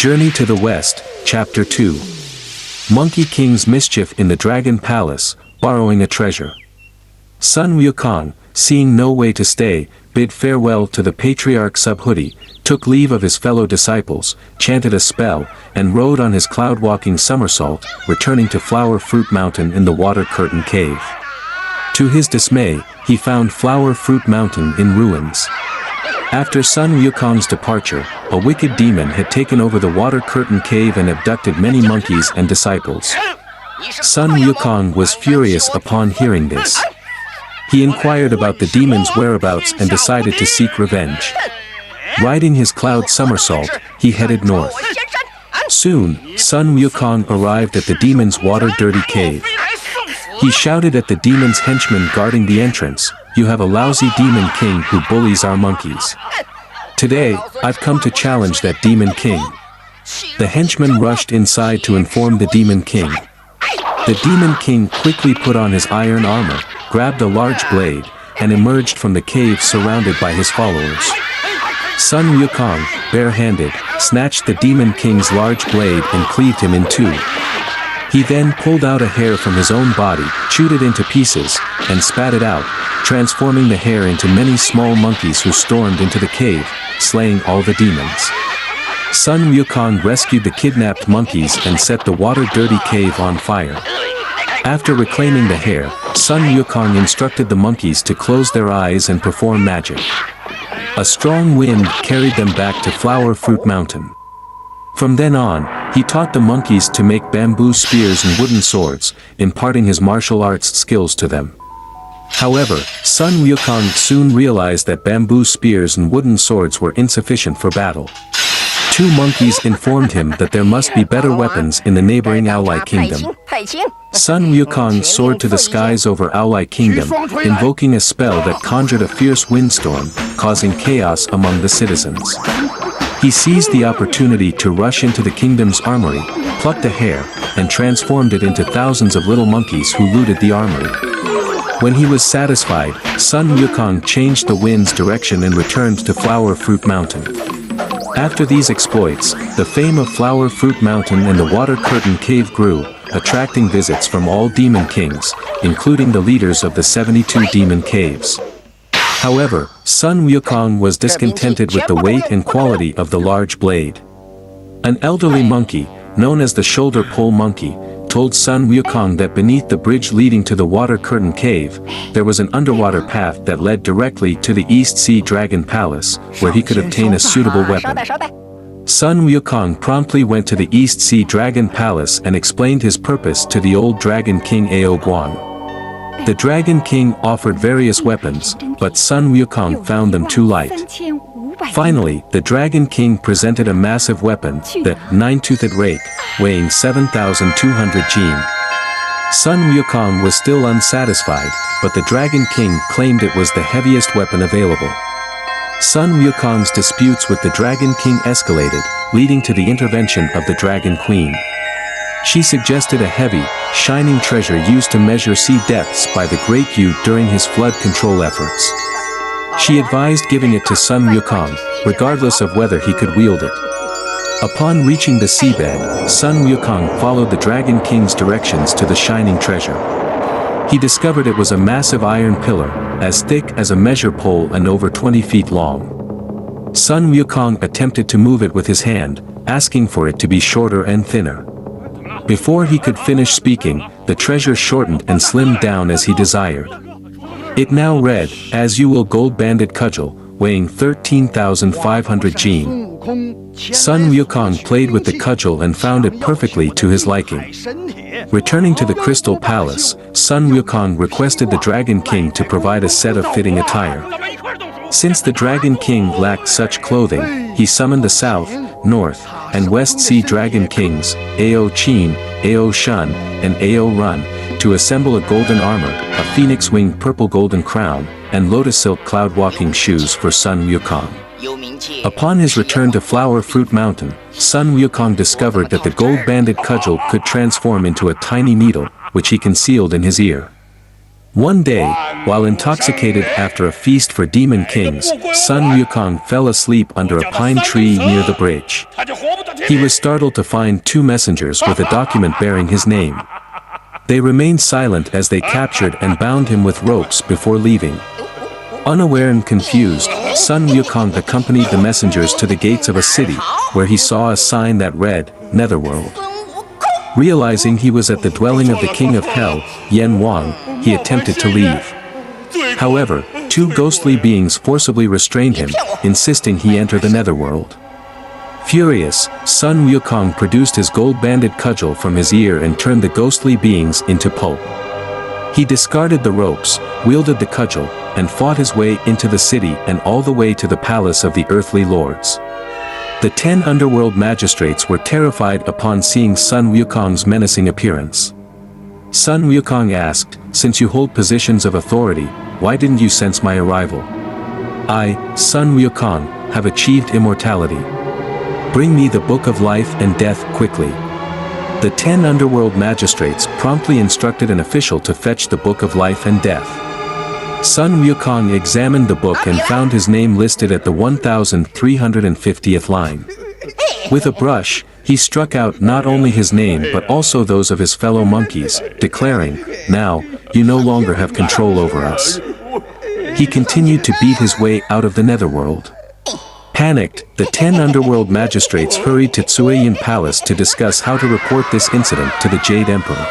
Journey to the West, Chapter 2. Monkey King's Mischief in the Dragon Palace, borrowing a treasure. Sun Wukong, seeing no way to stay, bid farewell to the patriarch Subhuti, took leave of his fellow disciples, chanted a spell, and rode on his cloud-walking somersault, returning to Flower Fruit Mountain in the Water Curtain Cave. To his dismay, he found Flower Fruit Mountain in ruins. After Sun Wukong's departure, a wicked demon had taken over the Water Curtain Cave and abducted many monkeys and disciples. Sun Wukong was furious upon hearing this. He inquired about the demon's whereabouts and decided to seek revenge. Riding his cloud somersault, he headed north. Soon, Sun Wukong arrived at the demon's water-dirty cave. He shouted at the demon's henchmen guarding the entrance, "You have a lousy demon king who bullies our monkeys. Today, I've come to challenge that demon king." The henchmen rushed inside to inform the demon king. The demon king quickly put on his iron armor, grabbed a large blade, and emerged from the cave surrounded by his followers. Sun Wukong, bare-handed, snatched the demon king's large blade and cleaved him in two. He then pulled out a hair from his own body, chewed it into pieces, and spat it out, transforming the hair into many small monkeys who stormed into the cave, slaying all the demons. Sun Wukong rescued the kidnapped monkeys and set the water-dirty cave on fire. After reclaiming the hair, Sun Wukong instructed the monkeys to close their eyes and perform magic. A strong wind carried them back to Flower Fruit Mountain. From then on, he taught the monkeys to make bamboo spears and wooden swords, imparting his martial arts skills to them. However, Sun Wukong soon realized that bamboo spears and wooden swords were insufficient for battle. Two monkeys informed him that there must be better weapons in the neighboring Owlai Kingdom. Sun Wukong soared to the skies over Owlai Kingdom, invoking a spell that conjured a fierce windstorm, causing chaos among the citizens. He seized the opportunity to rush into the kingdom's armory, plucked a hair, and transformed it into thousands of little monkeys who looted the armory. When he was satisfied, Sun Wukong changed the wind's direction and returned to Flower Fruit Mountain. After these exploits, the fame of Flower Fruit Mountain and the Water Curtain Cave grew, attracting visits from all demon kings, including the leaders of the 72 demon caves. However, Sun Wukong was discontented with the weight and quality of the large blade. An elderly monkey, known as the shoulder pole monkey, told Sun Wukong that beneath the bridge leading to the Water Curtain Cave, there was an underwater path that led directly to the East Sea Dragon Palace, where he could obtain a suitable weapon. Sun Wukong promptly went to the East Sea Dragon Palace and explained his purpose to the old Dragon King Ao Guan. The Dragon King offered various weapons, but Sun Wukong found them too light. Finally, the Dragon King presented a massive weapon, the nine-toothed rake, weighing 7,200 jin. Sun Wukong was still unsatisfied, but the Dragon King claimed it was the heaviest weapon available. Sun Wukong's disputes with the Dragon King escalated, leading to the intervention of the Dragon Queen. She suggested a heavy, shining treasure used to measure sea depths by the Great Yu during his flood control efforts. She advised giving it to Sun Wukong, regardless of whether he could wield it. Upon reaching the seabed, Sun Wukong followed the Dragon King's directions to the shining treasure. He discovered it was a massive iron pillar, as thick as a measure pole and over 20 feet long. Sun Wukong attempted to move it with his hand, asking for it to be shorter and thinner. Before he could finish speaking, the treasure shortened and slimmed down as he desired. It now read, "As you will gold-banded cudgel, weighing 13,500 jin." Sun Wukong played with the cudgel and found it perfectly to his liking. Returning to the Crystal Palace, Sun Wukong requested the Dragon King to provide a set of fitting attire. Since the Dragon King lacked such clothing, he summoned the South, North, and West Sea Dragon Kings, Ao Qin, Ao Shun, and Ao Run, to assemble a golden armor, a phoenix-winged purple golden crown, and lotus silk cloud-walking shoes for Sun Wukong. Upon his return to Flower Fruit Mountain, Sun Wukong discovered that the gold-banded cudgel could transform into a tiny needle, which he concealed in his ear. One day, while intoxicated after a feast for demon kings, Sun Wukong fell asleep under a pine tree near the bridge. He was startled to find 2 messengers with a document bearing his name. They remained silent as they captured and bound him with ropes before leaving. Unaware and confused, Sun Wukong accompanied the messengers to the gates of a city, where he saw a sign that read, Netherworld. Realizing he was at the dwelling of the King of Hell, Yen Wang, he attempted to leave. However, 2 ghostly beings forcibly restrained him, insisting he enter the Netherworld. Furious, Sun Wukong produced his gold-banded cudgel from his ear and turned the ghostly beings into pulp. He discarded the ropes, wielded the cudgel, and fought his way into the city and all the way to the palace of the earthly lords. The 10 underworld magistrates were terrified upon seeing Sun Wukong's menacing appearance. Sun Wukong asked, "Since you hold positions of authority, why didn't you sense my arrival? I, Sun Wukong, have achieved immortality. Bring me the Book of Life and Death quickly." The 10 underworld magistrates promptly instructed an official to fetch the Book of Life and Death. Sun Wukong examined the book and found his name listed at the 1350th line. With a brush, he struck out not only his name but also those of his fellow monkeys, declaring, "Now, you no longer have control over us." He continued to beat his way out of the Netherworld. Panicked, the 10 underworld magistrates hurried to Tsuiyin Palace to discuss how to report this incident to the Jade Emperor.